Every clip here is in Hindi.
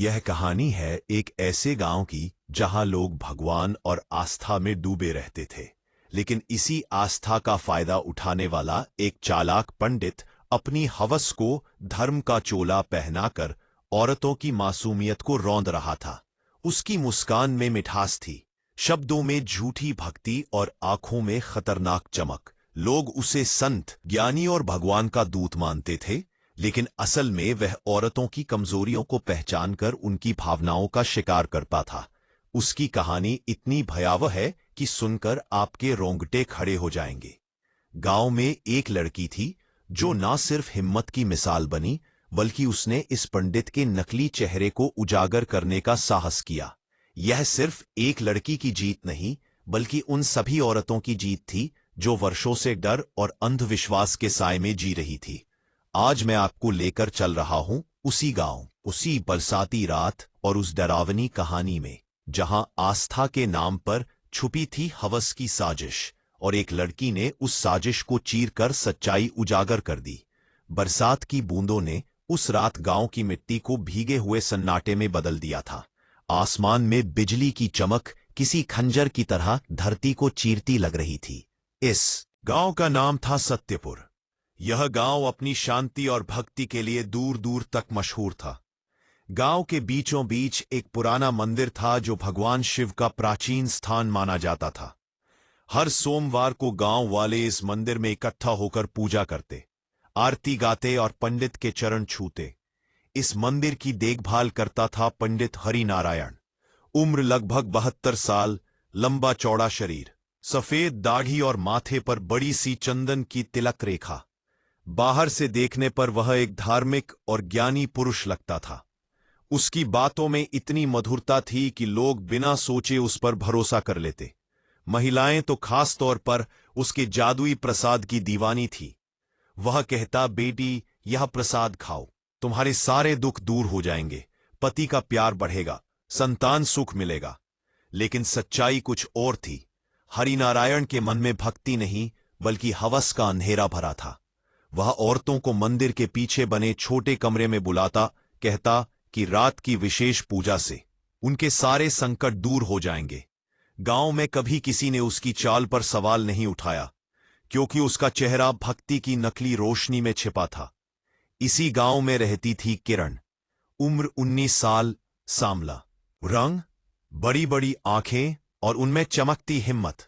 यह कहानी है एक ऐसे गांव की जहां लोग भगवान और आस्था में डूबे रहते थे। लेकिन इसी आस्था का फायदा उठाने वाला एक चालाक पंडित अपनी हवस को धर्म का चोला पहनाकर औरतों की मासूमियत को रौंद रहा था। उसकी मुस्कान में मिठास थी, शब्दों में झूठी भक्ति और आंखों में खतरनाक चमक। लोग उसे संत, ज्ञानी और भगवान का दूत मानते थे, लेकिन असल में वह औरतों की कमजोरियों को पहचानकर उनकी भावनाओं का शिकार करता था। उसकी कहानी इतनी भयावह है कि सुनकर आपके रोंगटे खड़े हो जाएंगे। गांव में एक लड़की थी जो न सिर्फ हिम्मत की मिसाल बनी, बल्कि उसने इस पंडित के नकली चेहरे को उजागर करने का साहस किया। यह सिर्फ एक लड़की की जीत नहीं, बल्कि उन सभी औरतों की जीत थी जो वर्षों से डर और अंधविश्वास के साए में जी रही थी। आज मैं आपको लेकर चल रहा हूं उसी गांव, उसी बरसाती रात और उस डरावनी कहानी में, जहां आस्था के नाम पर छुपी थी हवस की साजिश और एक लड़की ने उस साजिश को चीरकर सच्चाई उजागर कर दी। बरसात की बूंदों ने उस रात गांव की मिट्टी को भीगे हुए सन्नाटे में बदल दिया था। आसमान में बिजली की चमक किसी खंजर की तरह धरती को चीरती लग रही थी। इस गांव का नाम था सत्यपुर। यह गांव अपनी शांति और भक्ति के लिए दूर दूर तक मशहूर था। गांव के बीचों बीच एक पुराना मंदिर था जो भगवान शिव का प्राचीन स्थान माना जाता था। हर सोमवार को गांव वाले इस मंदिर में इकट्ठा होकर पूजा करते, आरती गाते और पंडित के चरण छूते। इस मंदिर की देखभाल करता था पंडित हरि नारायण। उम्र लगभग 72 साल, लंबा चौड़ा शरीर, सफेद दाढ़ी और माथे पर बड़ी सी चंदन की तिलक रेखा। बाहर से देखने पर वह एक धार्मिक और ज्ञानी पुरुष लगता था। उसकी बातों में इतनी मधुरता थी कि लोग बिना सोचे उस पर भरोसा कर लेते। महिलाएं तो खास तौर पर उसके जादुई प्रसाद की दीवानी थी। वह कहता, बेटी यह प्रसाद खाओ, तुम्हारे सारे दुख दूर हो जाएंगे, पति का प्यार बढ़ेगा, संतान सुख मिलेगा। लेकिन सच्चाई कुछ और थी। हरिनारायण के मन में भक्ति नहीं, बल्कि हवस का अंधेरा भरा था। वह औरतों को मंदिर के पीछे बने छोटे कमरे में बुलाता, कहता कि रात की विशेष पूजा से उनके सारे संकट दूर हो जाएंगे। गांव में कभी किसी ने उसकी चाल पर सवाल नहीं उठाया, क्योंकि उसका चेहरा भक्ति की नकली रोशनी में छिपा था। इसी गांव में रहती थी किरण। उम्र 19 साल, सांवला रंग, बड़ी बड़ी आंखें और उनमें चमकती हिम्मत।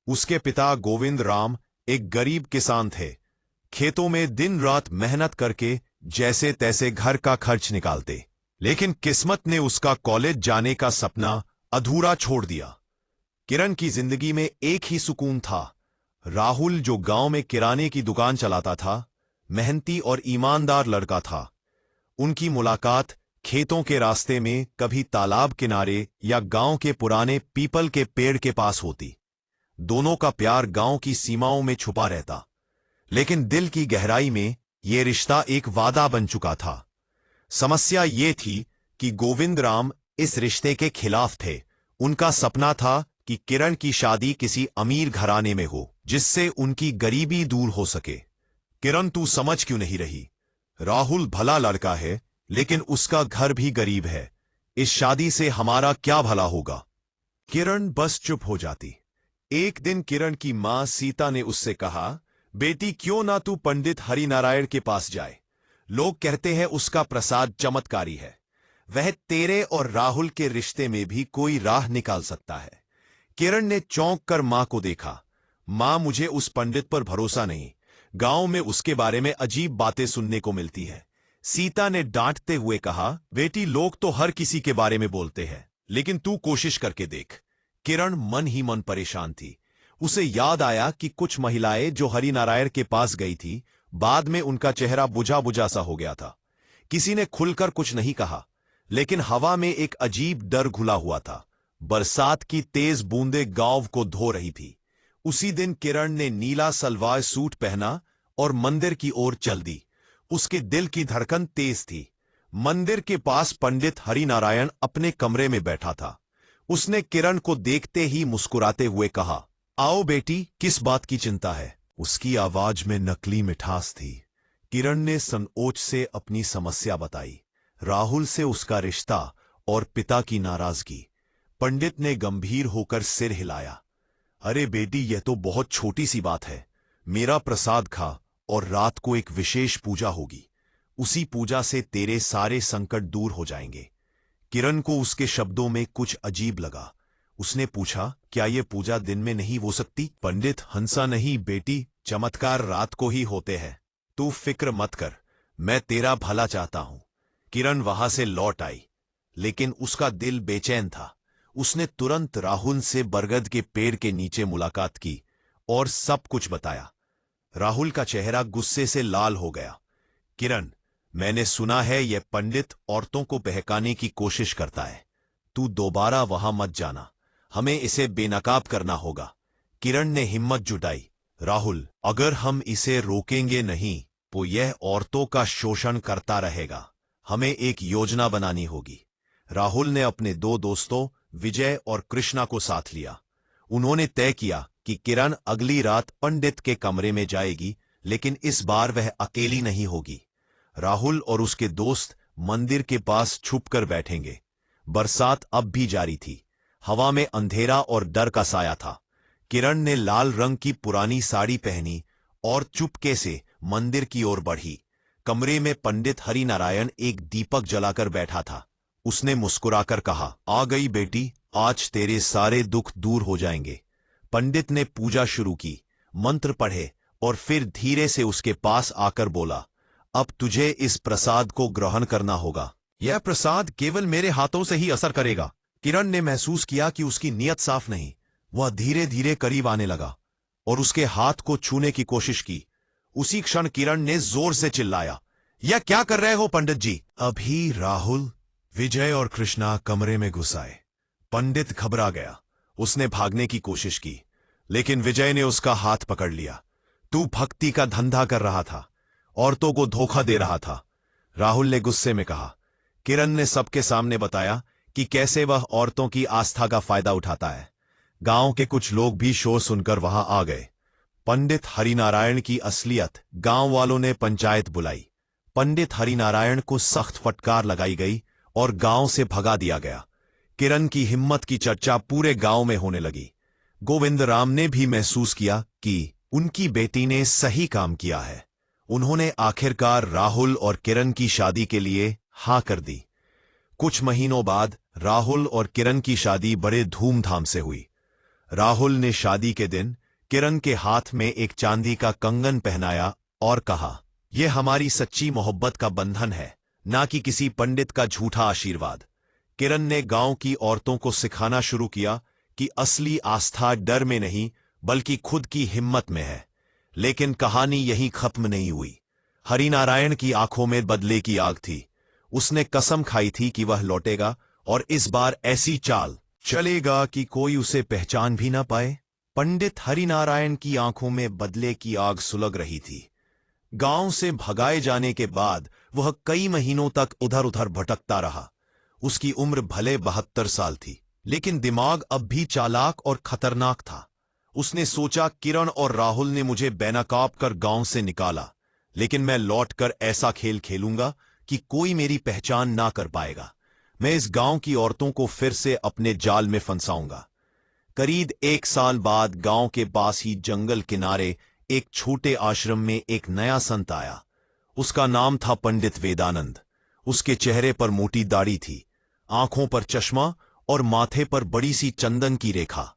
उसके पिता गोविंद राम एक गरीब किसान थे। खेतों में दिन रात मेहनत करके जैसे तैसे घर का खर्च निकालते। लेकिन किस्मत ने उसका कॉलेज जाने का सपना अधूरा छोड़ दिया। किरण की जिंदगी में एक ही सुकून था, राहुल, जो गांव में किराने की दुकान चलाता था, मेहनती और ईमानदार लड़का था। उनकी मुलाकात खेतों के रास्ते में, कभी तालाब किनारे या गांव के पुराने पीपल के पेड़ के पास होती। दोनों का प्यार गांव की सीमाओं में छुपा रहता, लेकिन दिल की गहराई में ये रिश्ता एक वादा बन चुका था। समस्या ये थी कि गोविंद राम इस रिश्ते के खिलाफ थे। उनका सपना था कि किरण की शादी किसी अमीर घराने में हो, जिससे उनकी गरीबी दूर हो सके। किरण, तू समझ क्यों नहीं रही? राहुल भला लड़का है, लेकिन उसका घर भी गरीब है। इस शादी से हमारा क्या भला होगा? किरण बस चुप हो जाती। एक दिन किरण की मां सीता ने उससे कहा, बेटी क्यों ना तू पंडित हरिनारायण के पास जाए। लोग कहते हैं उसका प्रसाद चमत्कारी है। वह तेरे और राहुल के रिश्ते में भी कोई राह निकाल सकता है। किरण ने चौंक कर मां को देखा। मां, मुझे उस पंडित पर भरोसा नहीं। गांव में उसके बारे में अजीब बातें सुनने को मिलती है। सीता ने डांटते हुए कहा, बेटी लोग तो हर किसी के बारे में बोलते हैं, लेकिन तू कोशिश करके देख। किरण मन ही मन परेशान थी। उसे याद आया कि कुछ महिलाएं जो हरिनारायण के पास गई थी, बाद में उनका चेहरा बुझा बुझा सा हो गया था। किसी ने खुलकर कुछ नहीं कहा, लेकिन हवा में एक अजीब डर घुला हुआ था। बरसात की तेज बूंदें गांव को धो रही थी। उसी दिन किरण ने नीला सलवार सूट पहना और मंदिर की ओर चल दी। उसके दिल की धड़कन तेज थी। मंदिर के पास पंडित हरिनारायण अपने कमरे में बैठा था। उसने किरण को देखते ही मुस्कुराते हुए कहा, आओ बेटी, किस बात की चिंता है? उसकी आवाज में नकली मिठास थी। किरण ने संकोच से अपनी समस्या बताई। राहुल से उसका रिश्ता और पिता की नाराजगी। पंडित ने गंभीर होकर सिर हिलाया। अरे बेटी, यह तो बहुत छोटी सी बात है। मेरा प्रसाद खा और रात को एक विशेष पूजा होगी। उसी पूजा से तेरे सारे संकट दूर हो जाएंगे। किरण को उसके शब्दों में कुछ अजीब लगा। उसने पूछा, क्या यह पूजा दिन में नहीं हो सकती? पंडित हंसा, नहीं बेटी, चमत्कार रात को ही होते हैं। तू फिक्र मत कर, मैं तेरा भला चाहता हूं। किरण वहां से लौट आई, लेकिन उसका दिल बेचैन था। उसने तुरंत राहुल से बरगद के पेड़ के नीचे मुलाकात की और सब कुछ बताया। राहुल का चेहरा गुस्से से लाल हो गया। किरण, मैंने सुना है यह पंडित औरतों को बहकाने की कोशिश करता है। तू दोबारा वहां मत जाना, हमें इसे बेनकाब करना होगा। किरण ने हिम्मत जुटाई। राहुल, अगर हम इसे रोकेंगे नहीं तो यह औरतों का शोषण करता रहेगा। हमें एक योजना बनानी होगी। राहुल ने अपने दो दोस्तों विजय और कृष्णा को साथ लिया। उन्होंने तय किया कि किरण अगली रात पंडित के कमरे में जाएगी, लेकिन इस बार वह अकेली नहीं होगी। राहुल और उसके दोस्त मंदिर के पास छुपकर बैठेंगे। बरसात अब भी जारी थी। हवा में अंधेरा और डर का साया था। किरण ने लाल रंग की पुरानी साड़ी पहनी और चुपके से मंदिर की ओर बढ़ी। कमरे में पंडित हरिनारायण एक दीपक जलाकर बैठा था। उसने मुस्कुराकर कहा, आ गई बेटी, आज तेरे सारे दुख दूर हो जाएंगे। पंडित ने पूजा शुरू की, मंत्र पढ़े और फिर धीरे से उसके पास आकर बोला, अब तुझे इस प्रसाद को ग्रहण करना होगा। यह प्रसाद केवल मेरे हाथों से ही असर करेगा। किरण ने महसूस किया कि उसकी नीयत साफ नहीं। वह धीरे धीरे करीब आने लगा और उसके हाथ को छूने की कोशिश की। उसी क्षण किरण ने जोर से चिल्लाया, यह क्या कर रहे हो पंडित जी? अभी राहुल, विजय और कृष्णा कमरे में घुस आए। पंडित घबरा गया। उसने भागने की कोशिश की, लेकिन विजय ने उसका हाथ पकड़ लिया। तू भक्ति का धंधा कर रहा था, औरतों को धोखा दे रहा था, राहुल ने गुस्से में कहा। किरण ने सबके सामने बताया कि कैसे वह औरतों की आस्था का फायदा उठाता है। गांव के कुछ लोग भी शोर सुनकर वहां आ गए। पंडित हरिनारायण की असलियत गांव वालों ने पंचायत बुलाई। पंडित हरिनारायण को सख्त फटकार लगाई गई और गांव से भगा दिया गया। किरण की हिम्मत की चर्चा पूरे गांव में होने लगी। गोविंद राम ने भी महसूस किया कि उनकी बेटी ने सही काम किया है। उन्होंने आखिरकार राहुल और किरण की शादी के लिए हाँ कर दी। कुछ महीनों बाद राहुल और किरण की शादी बड़े धूमधाम से हुई। राहुल ने शादी के दिन किरण के हाथ में एक चांदी का कंगन पहनाया और कहा, यह हमारी सच्ची मोहब्बत का बंधन है, ना कि किसी पंडित का झूठा आशीर्वाद। किरण ने गांव की औरतों को सिखाना शुरू किया कि असली आस्था डर में नहीं बल्कि खुद की हिम्मत में है। लेकिन कहानी यहीं खत्म नहीं हुई। हरिनारायण की आंखों में बदले की आग थी। उसने कसम खाई थी कि वह लौटेगा और इस बार ऐसी चाल चलेगा कि कोई उसे पहचान भी ना पाए। पंडित हरिनारायण की आंखों में बदले की आग सुलग रही थी। गांव से भगाए जाने के बाद वह कई महीनों तक उधर उधर भटकता रहा। उसकी उम्र भले 72 साल थी, लेकिन दिमाग अब भी चालाक और खतरनाक था। उसने सोचा, किरण और राहुल ने मुझे बेनकाब कर गांव से निकाला, लेकिन मैं लौटकर ऐसा खेल खेलूंगा कि कोई मेरी पहचान ना कर पाएगा। मैं इस गांव की औरतों को फिर से अपने जाल में फंसाऊंगा। करीब 1 साल बाद गांव के पास ही जंगल किनारे एक छोटे आश्रम में एक नया संत आया। उसका नाम था पंडित वेदानंद। उसके चेहरे पर मोटी दाढ़ी थी, आंखों पर चश्मा और माथे पर बड़ी सी चंदन की रेखा।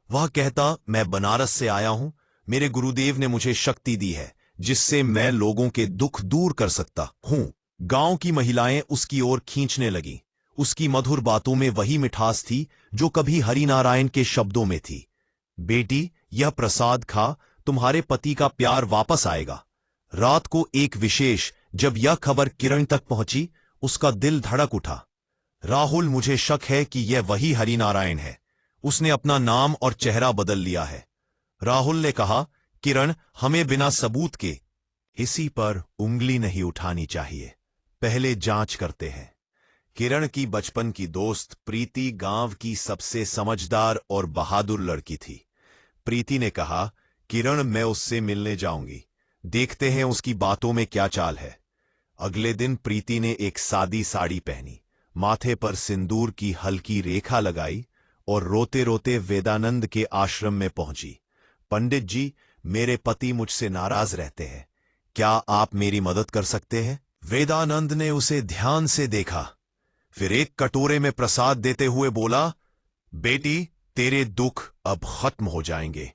वह कहता, मैं बनारस से आया हूं। मेरे गुरुदेव ने मुझे शक्ति दी है जिससे मैं लोगों के दुख दूर कर सकता हूं। गांव की महिलाएं उसकी ओर खींचने लगीं। उसकी मधुर बातों में वही मिठास थी जो कभी हरिनारायण के शब्दों में थी। बेटी, यह प्रसाद खा, तुम्हारे पति का प्यार वापस आएगा। रात को एक विशेष जब यह खबर किरण तक पहुंची, उसका दिल धड़क उठा। राहुल, मुझे शक है कि यह वही हरिनारायण है। उसने अपना नाम और चेहरा बदल लिया है। राहुल ने कहा, किरण, हमें बिना सबूत के इसी पर उंगली नहीं उठानी चाहिए। पहले जांच करते हैं। किरण की बचपन की दोस्त प्रीति गांव की सबसे समझदार और बहादुर लड़की थी। प्रीति ने कहा, किरण, मैं उससे मिलने जाऊंगी। देखते हैं उसकी बातों में क्या चाल है। अगले दिन प्रीति ने एक सादी साड़ी पहनी, माथे पर सिंदूर की हल्की रेखा लगाई और रोते रोते वेदानंद के आश्रम में पहुंची। पंडित जी, मेरे पति मुझसे नाराज रहते हैं, क्या आप मेरी मदद कर सकते हैं? वेदानंद ने उसे ध्यान से देखा, फिर एक कटोरे में प्रसाद देते हुए बोला, बेटी, तेरे दुख अब खत्म हो जाएंगे,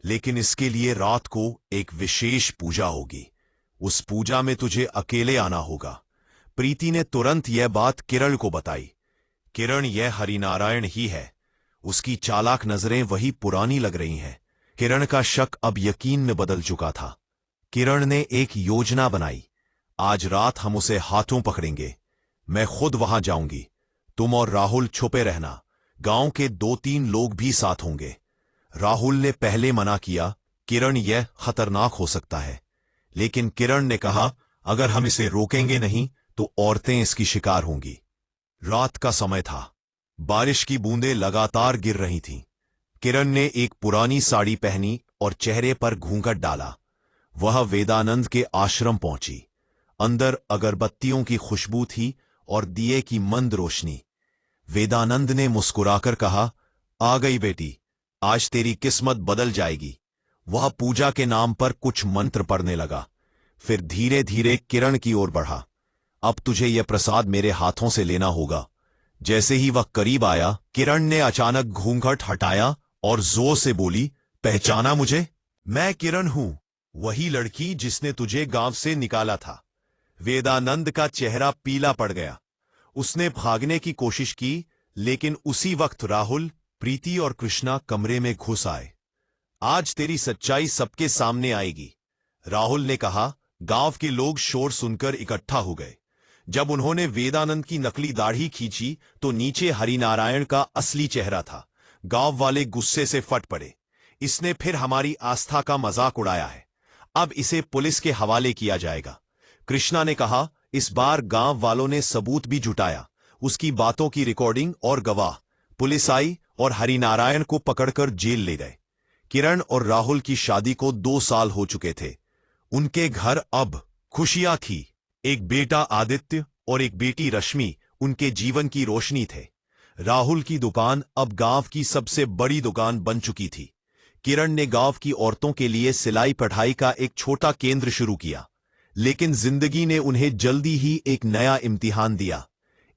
लेकिन इसके लिए रात को एक विशेष पूजा होगी। उस पूजा में तुझे अकेले आना होगा। प्रीति ने तुरंत यह बात किरण को बताई। किरण, यह हरिनारायण ही है। उसकी चालाक नजरें वही पुरानी लग रही हैं। किरण का शक अब यकीन में बदल चुका था। किरण ने एक योजना बनाई। आज रात हम उसे हाथों पकड़ेंगे। मैं खुद वहां जाऊंगी। तुम और राहुल छुपे रहना। गांव के 2-3 लोग भी साथ होंगे। राहुल ने पहले मना किया, किरण, यह खतरनाक हो सकता है। लेकिन किरण ने कहा, अगर हम इसे रोकेंगे नहीं तो औरतें इसकी शिकार होंगी। रात का समय था। बारिश की बूंदें लगातार गिर रही थीं। किरण ने एक पुरानी साड़ी पहनी और चेहरे पर घूंघट डाला। वह वेदानंद के आश्रम पहुंची। अंदर अगरबत्तियों की खुशबू थी और दिए की मंद रोशनी। वेदानंद ने मुस्कुराकर कहा, आ गई बेटी, आज तेरी किस्मत बदल जाएगी। वह पूजा के नाम पर कुछ मंत्र पढ़ने लगा, फिर धीरे धीरे किरण की ओर बढ़ा। अब तुझे यह प्रसाद मेरे हाथों से लेना होगा। जैसे ही वह करीब आया, किरण ने अचानक घूंघट हटाया और जोर से बोली, पहचाना मुझे? मैं किरण हूं, वही लड़की जिसने तुझे गांव से निकाला था। वेदानंद का चेहरा पीला पड़ गया। उसने भागने की कोशिश की, लेकिन उसी वक्त राहुल, प्रीति और कृष्णा कमरे में घुस आए। आज तेरी सच्चाई सबके सामने आएगी, राहुल ने कहा। गांव के लोग शोर सुनकर इकट्ठा हो गए। जब उन्होंने वेदानंद की नकली दाढ़ी खींची तो नीचे हरिनारायण का असली चेहरा था। गांव वाले गुस्से से फट पड़े। इसने फिर हमारी आस्था का मजाक उड़ाया है, अब इसे पुलिस के हवाले किया जाएगा। कृष्णा ने कहा। इस बार गांव वालों ने सबूत भी जुटाया, उसकी बातों की रिकॉर्डिंग और गवाह। पुलिस आई और हरिनारायण को पकड़कर जेल ले गए। किरण और राहुल की शादी को 2 साल हो चुके थे। उनके घर अब खुशियां थी। एक बेटा आदित्य और एक बेटी रश्मि उनके जीवन की रोशनी थे। राहुल की दुकान अब गांव की सबसे बड़ी दुकान बन चुकी थी। किरण ने गांव की औरतों के लिए सिलाई पढ़ाई का एक छोटा केंद्र शुरू किया, लेकिन जिंदगी ने उन्हें जल्दी ही एक नया इम्तिहान दिया।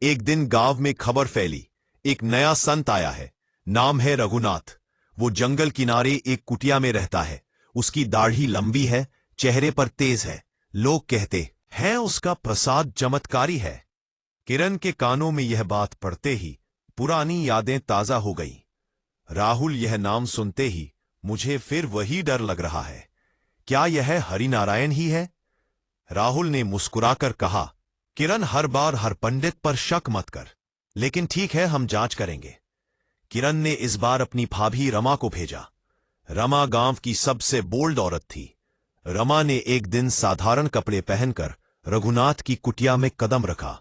एक दिन गांव में खबर फैली, एक नया संत आया है, नाम है रघुनाथ। वो जंगल किनारे एक कुटिया में रहता है। उसकी दाढ़ी लंबी है, चेहरे पर तेज है। लोग कहते हैं उसका प्रसाद चमत्कारी है। किरण के कानों में यह बात पड़ते ही पुरानी यादें ताजा हो गईं। राहुल, यह नाम सुनते ही मुझे फिर वही डर लग रहा है। क्या यह हरिनारायण ही है? राहुल ने मुस्कुराकर कहा, किरण, हर बार हर पंडित पर शक मत कर, लेकिन ठीक है, हम जांच करेंगे। किरण ने इस बार अपनी भाभी रमा को भेजा। रमा गांव की सबसे बोल्ड औरत थी। रमा ने एक दिन साधारण कपड़े पहनकर रघुनाथ की कुटिया में कदम रखा।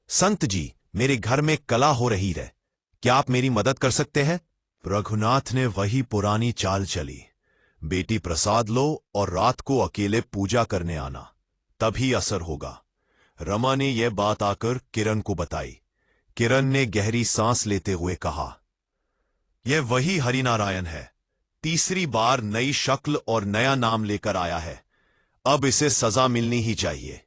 संत जी, मेरे घर में कला हो रही है, क्या आप मेरी मदद कर सकते हैं? रघुनाथ ने वही पुरानी चाल चली, बेटी, प्रसाद लो और रात को अकेले पूजा करने आना, तभी असर होगा। रमा ने यह बात आकर किरण को बताई। किरण ने गहरी सांस लेते हुए कहा, यह वही हरिनारायण है। तीसरी बार नई शक्ल और नया नाम लेकर आया है। अब इसे सजा मिलनी ही चाहिए।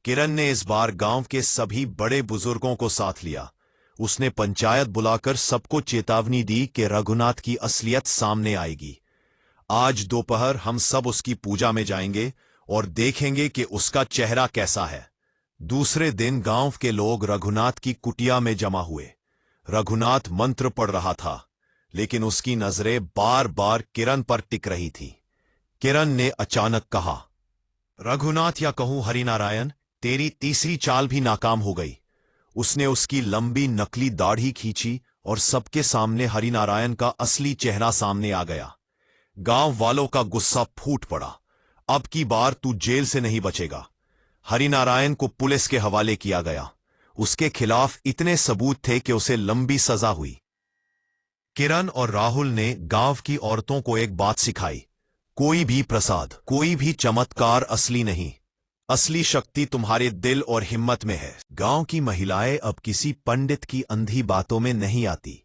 किरण ने इस बार गांव के सभी बड़े बुजुर्गों को साथ लिया। उसने पंचायत बुलाकर सबको चेतावनी दी कि रघुनाथ की असलियत सामने आएगी। आज दोपहर हम सब उसकी पूजा में जाएंगे और देखेंगे कि उसका चेहरा कैसा है। दूसरे दिन गांव के लोग रघुनाथ की कुटिया में जमा हुए। रघुनाथ मंत्र पढ़ रहा था, लेकिन उसकी नजरें बार बार किरण पर टिक रही थीं। किरण ने अचानक कहा, रघुनाथ या कहूं हरिनारायण, तेरी तीसरी चाल भी नाकाम हो गई। उसने उसकी लंबी नकली दाढ़ी खींची और सबके सामने हरिनारायण का असली चेहरा सामने आ गया। गांव वालों का गुस्सा फूट पड़ा। अब की बार तू जेल से नहीं बचेगा। हरिनारायण को पुलिस के हवाले किया गया। उसके खिलाफ इतने सबूत थे कि उसे लंबी सजा हुई। किरण और राहुल ने गांव की औरतों को एक बात सिखाई, कोई भी प्रसाद, कोई भी चमत्कार असली नहीं। असली शक्ति तुम्हारे दिल और हिम्मत में है। गांव की महिलाएं अब किसी पंडित की अंधी बातों में नहीं आती।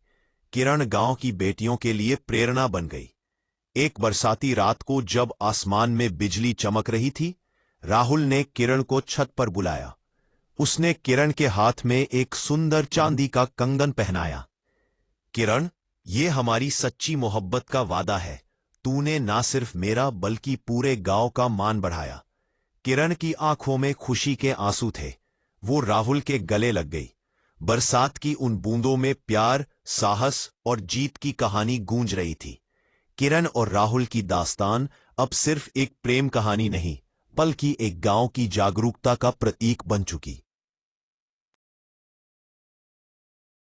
किरण गांव की बेटियों के लिए प्रेरणा बन गई। एक बरसाती रात को जब आसमान में बिजली चमक रही थी, राहुल ने किरण को छत पर बुलाया। उसने किरण के हाथ में एक सुंदर चांदी का कंगन पहनाया। किरण, ये हमारी सच्ची मोहब्बत का वादा है। तूने ना सिर्फ मेरा बल्कि पूरे गांव का मान बढ़ाया। किरण की आंखों में खुशी के आंसू थे। वो राहुल के गले लग गई। बरसात की उन बूंदों में प्यार, साहस और जीत की कहानी गूंज रही थी। किरण और राहुल की दास्तान अब सिर्फ एक प्रेम कहानी नहीं, बल्कि एक गांव की जागरूकता का प्रतीक बन चुकी।